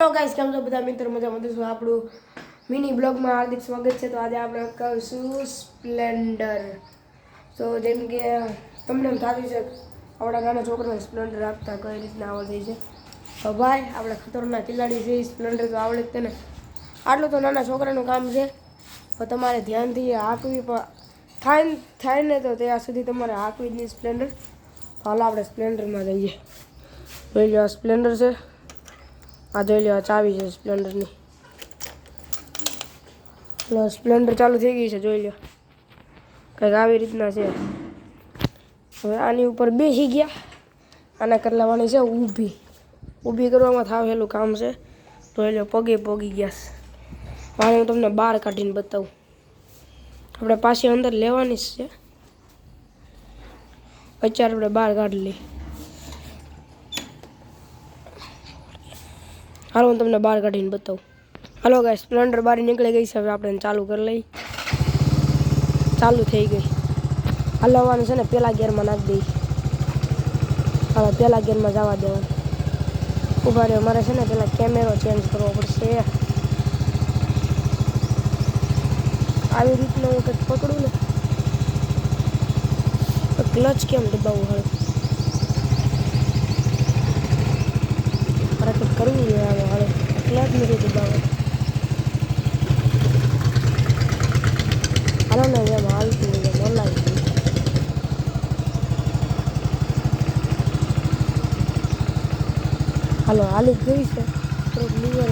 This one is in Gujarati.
હેલો ગાઈસ, કેમ છો બધા મિત્રો? મજામાં છો? આપણું મિની બ્લોગમાં હાર્દિક સ્વાગત છે. તો આજે આપણે કરીશું સ્પ્લેન્ડર. તો જેમ કે તમને એમ થતું છે આપણા નાના છોકરાને સ્પ્લેન્ડર આપતા કઈ રીતના આવડે છે. તો ભાઈ આપણે ખતરનાક ખિલાડી છે, સ્પ્લેન્ડર તો આવડે જ તેને. આટલું તો નાના છોકરાનું કામ છે, તો તમારે ધ્યાનથી હાંકવી થાય ને તો ત્યાં સુધી તમારે હાંકવી જ નહીં સ્પ્લેન્ડર. તો હાલ આપણે સ્પ્લેન્ડરમાં જઈએ. જોઈ લો, સ્પ્લેન્ડર છે. આ જોઈ લો, ચાવી છે સ્પ્લેન્ડરની. સ્પ્લેન્ડર ચાલુ થઈ ગઈ છે, જોઈ લો. કંઈક આવી રીતના છે. હવે આની ઉપર બેસી ગયા. આના કરી લેવાની છે ઊભી કરવામાં થાવેલું કામ છે. જોઈ લો, પગે પોગી ગયા. હવે હું તમને બહાર કાઢીને બતાવું. આપણે પાછી અંદર લેવાની જ છે. અત્યારે આપણે બહાર કાઢી લઈએ. હાલો, હું તમને બહાર કાઢીને બતાવું. હાલો ગાઈસ, સ્પ્લેન્ડર બહાર નીકળી ગઈ છે. હવે આપણે ચાલુ કરી લઈ. ચાલુ થઈ ગઈ. હલાવવાનું છે ને, પહેલા ગિયરમાં નાખી દઈ. હવે પહેલા ગિયરમાં જવા દેવાનું. ઉભા રહ્યો, મારે છે ને પહેલાં કેમેરો ચેન્જ કરવો પડશે. આવી રીતના હું કંઈક પકડું ને, તો ક્લચ કેમ દબાવવું હવે મારે કંઈક કરવું જોઈએ. હવે ક્લચ નથી દબાવવા. હાલો ને, એમ હાલતું બોલાવી. હાલો, હાલી જ ગઈ છે. થોડુંક લીવર